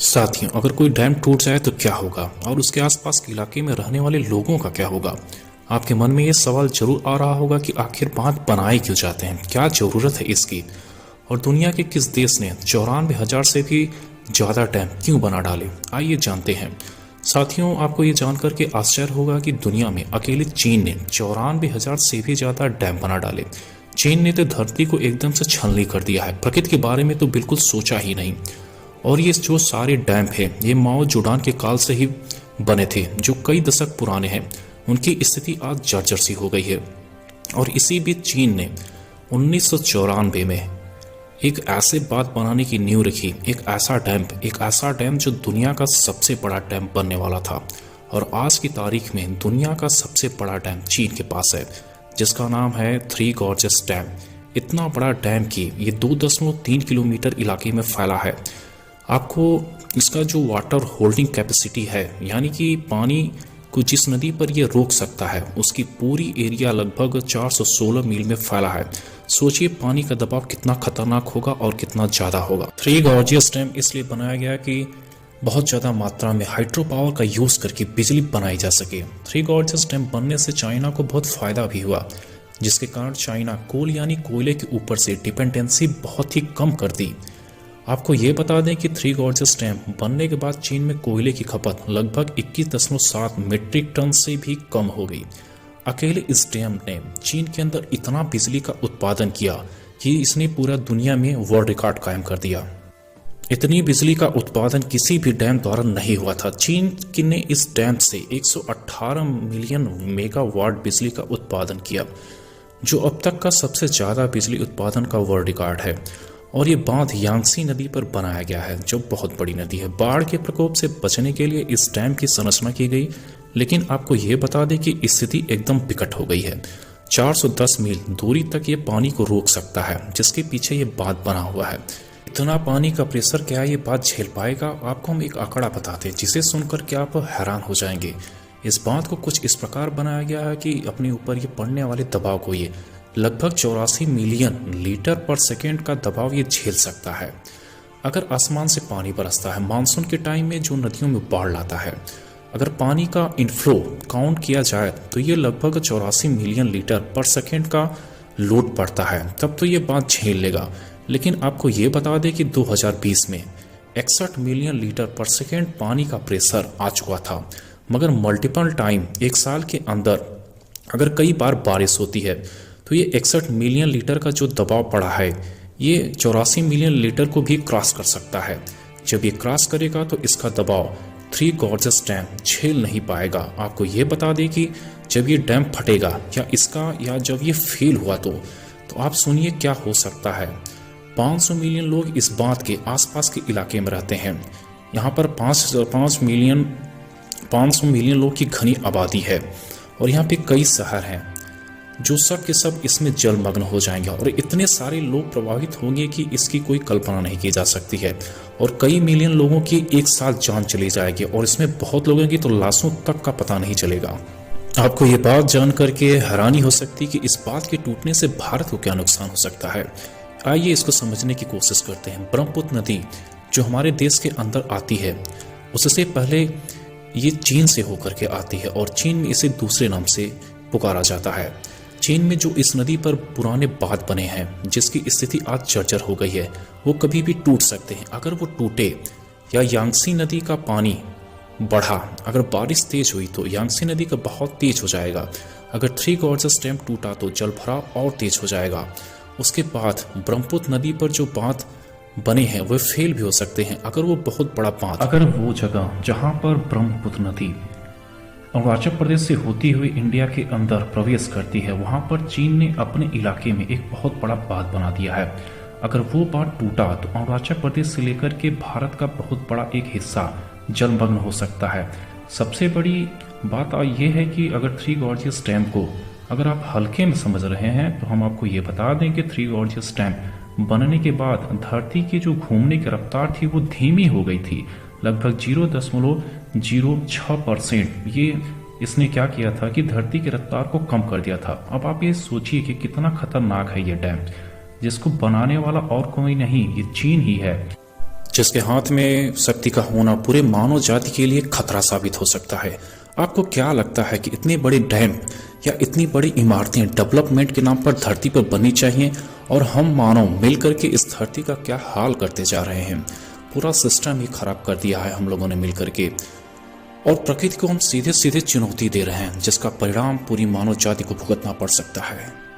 साथियों, अगर कोई डैम टूट जाए तो क्या होगा और उसके आसपास के इलाके में रहने वाले लोगों का क्या होगा। आपके मन में ये सवाल जरूर आ रहा होगा कि आखिर बांध बनाए क्यों जाते हैं, क्या जरूरत है इसकी, और दुनिया के किस देश ने 94,000 से भी ज्यादा डैम क्यों बना डाले। आइए जानते हैं। साथियों, आपको ये जानकर के आश्चर्य होगा कि दुनिया में अकेले चीन ने 94,000 से भी ज्यादा डैम बना डाले। चीन ने तो धरती को एकदम से छलनी कर दिया है, प्रकृति के बारे में तो बिल्कुल सोचा ही नहीं। और ये जो सारे डैम है ये माओ जुडान के काल से ही बने थे, जो कई दशक पुराने हैं। उनकी स्थिति आज जर्जर सी हो गई है। और इसी बीच चीन ने 1994 में एक ऐसे बांध बनाने की नींव रखी, एक ऐसा डैम जो दुनिया का सबसे बड़ा डैम बनने वाला था। और आज की तारीख में दुनिया का सबसे बड़ा डैम चीन के पास है, जिसका नाम है थ्री गॉर्जेस डैम। इतना बड़ा डैम कि ये 2.3 किलोमीटर इलाके में फैला है। आपको इसका जो वाटर होल्डिंग कैपेसिटी है, यानी कि पानी को जिस नदी पर यह रोक सकता है, उसकी पूरी एरिया लगभग 416 मील में फैला है। सोचिए पानी का दबाव कितना खतरनाक होगा और कितना ज्यादा होगा। थ्री गॉर्जियस डैम इसलिए बनाया गया कि बहुत ज्यादा मात्रा में हाइड्रो पावर का यूज करके बिजली बनाई जा सके। थ्री गॉर्जियस डैम बनने से चाइना को बहुत फायदा भी हुआ, जिसके कारण चाइना कोल यानी कोयले के ऊपर से डिपेंडेंसी बहुत ही कम कर दी। आपको ये बता दें कि थ्री गॉर्जेस डैम बनने के बाद चीन में कोयले की खपत लगभग 21.7 मीट्रिक टन से भी कम हो गई। अकेले इस डैम ने चीन के अंदर इतना बिजली का उत्पादन किया कि इसने पूरा दुनिया में वर्ल्ड रिकॉर्ड कायम कर दिया। इतनी बिजली का उत्पादन किसी भी डैम द्वारा नहीं हुआ था। चीन ने इस डैम से 118 मिलियन मेगावाट बिजली का उत्पादन किया, जो अब तक का सबसे ज्यादा बिजली उत्पादन का वर्ल्ड रिकॉर्ड है। और ये बांध यांगसी नदी पर बनाया गया है, जो बहुत बड़ी नदी है। बाढ़ के प्रकोप से बचने के लिए इस डैम की संरचना की गई, लेकिन आपको ये बता दें कि स्थिति एकदम विकट हो गई है। 410 मील दूरी तक ये पानी को रोक सकता है, जिसके पीछे ये बांध बना हुआ है। इतना पानी का प्रेशर क्या ये बांध झेल पाएगा? आपको हम एक आंकड़ा बताते हैं, जिसे सुनकर के आप हैरान हो जाएंगे। इस बांध को कुछ इस प्रकार बनाया गया है कि अपने ऊपर ये पड़ने वाले दबाव को ये लगभग 84 मिलियन लीटर पर सेकेंड का दबाव ये झेल सकता है। अगर आसमान से पानी बरसता है मानसून के टाइम में, जो नदियों में बाढ़ लाता है, अगर पानी का इनफ्लो काउंट किया जाए तो ये लगभग 84 मिलियन लीटर पर सेकेंड का लोड पड़ता है, तब तो ये बांध झेल लेगा। लेकिन आपको ये बता दें कि 2020 में 61 मिलियन लीटर पर सेकेंड पानी का प्रेशर आ चुका था। मगर मल्टीपल टाइम एक साल के अंदर अगर कई बार बारिश होती है तो ये 61 मिलियन लीटर का जो दबाव पड़ा है ये 84 मिलियन लीटर को भी क्रॉस कर सकता है। जब ये क्रॉस करेगा तो इसका दबाव थ्री गॉर्जेस डैम झेल नहीं पाएगा। आपको ये बता दें कि जब ये डैम फटेगा या जब ये फेल हुआ तो आप सुनिए क्या हो सकता है। 500 मिलियन लोग इस बांध के आसपास के इलाके में रहते हैं। यहाँ पर 500 मिलियन लोग की घनी आबादी है और यहाँ पे कई शहर हैं, जो सब के सब इसमें जलमग्न हो जाएंगे। और इतने सारे लोग प्रभावित होंगे कि इसकी कोई कल्पना नहीं की जा सकती है। और कई मिलियन लोगों की एक साथ जान चली जाएगी और इसमें बहुत लोगों की तो लाशों तक का पता नहीं चलेगा। आपको ये बात जान करके हैरानी हो सकती है कि इस बात के टूटने से भारत को क्या नुकसान हो सकता है। आइए इसको समझने की कोशिश करते हैं। ब्रह्मपुत्र नदी जो हमारे देश के अंदर आती है, उससे पहले ये चीन से होकर के आती है और चीन में इसे दूसरे नाम से पुकारा जाता है। चीन में जो इस नदी पर पुराने बांध बने हैं, जिसकी स्थिति आज जर्जर हो गई है, वो कभी भी टूट सकते हैं। अगर वो टूटे या यांगसी नदी का पानी बढ़ा, अगर बारिश तेज हुई तो यांगसी नदी का बहुत तेज हो जाएगा। अगर थ्री गॉर्जेस डैम टूटा तो जल भराव और तेज हो जाएगा। उसके बाद ब्रह्मपुत्र नदी पर जो बांध बने हैं वो फेल भी हो सकते हैं। अगर वो बहुत बड़ा बांध, अगर वो जगह जहां पर ब्रह्मपुत्र नदी अरुणाचल प्रदेश से होती हुई इंडिया के अंदर प्रवेश करती है, वहां पर चीन ने अपने इलाके में एक बहुत बड़ा बांध बना दिया है। अगर वो बांध टूटा तो अरुणाचल प्रदेश से लेकर के भारत का बहुत बड़ा एक हिस्सा जलमग्न हो सकता है। सबसे बड़ी बात यह है कि अगर थ्री गॉर्जियस डैम को अगर आप हल्के में समझ रहे हैं तो हम आपको ये बता दें कि थ्री गॉर्जियस डैम बनने के बाद धरती की जो घूमने की रफ्तार थी वो धीमी हो गई थी, लगभग 0.06%। ये इसने क्या किया था कि धरती की रफ्तार को कम कर दिया था। अब आप ये सोचिए कि कितना खतरनाक है ये डैम, जिसको बनाने वाला और कोई नहीं, ये चीन ही है। जिसके हाथ में शक्ति का होना पूरे मानव जाति के लिए खतरा साबित हो सकता है। आपको क्या लगता है कि इतने बड़े डैम या इतनी बड़ी इमारतें डेवलपमेंट के नाम पर धरती पर बननी चाहिए, और हम मानव मिलकर के इस धरती का क्या हाल करते जा रहे हैं। पूरा सिस्टम ही खराब कर दिया है हम लोगों ने मिलकर के, और प्रकृति को हम सीधे सीधे चुनौती दे रहे हैं, जिसका परिणाम पूरी मानव जाति को भुगतना पड़ सकता है।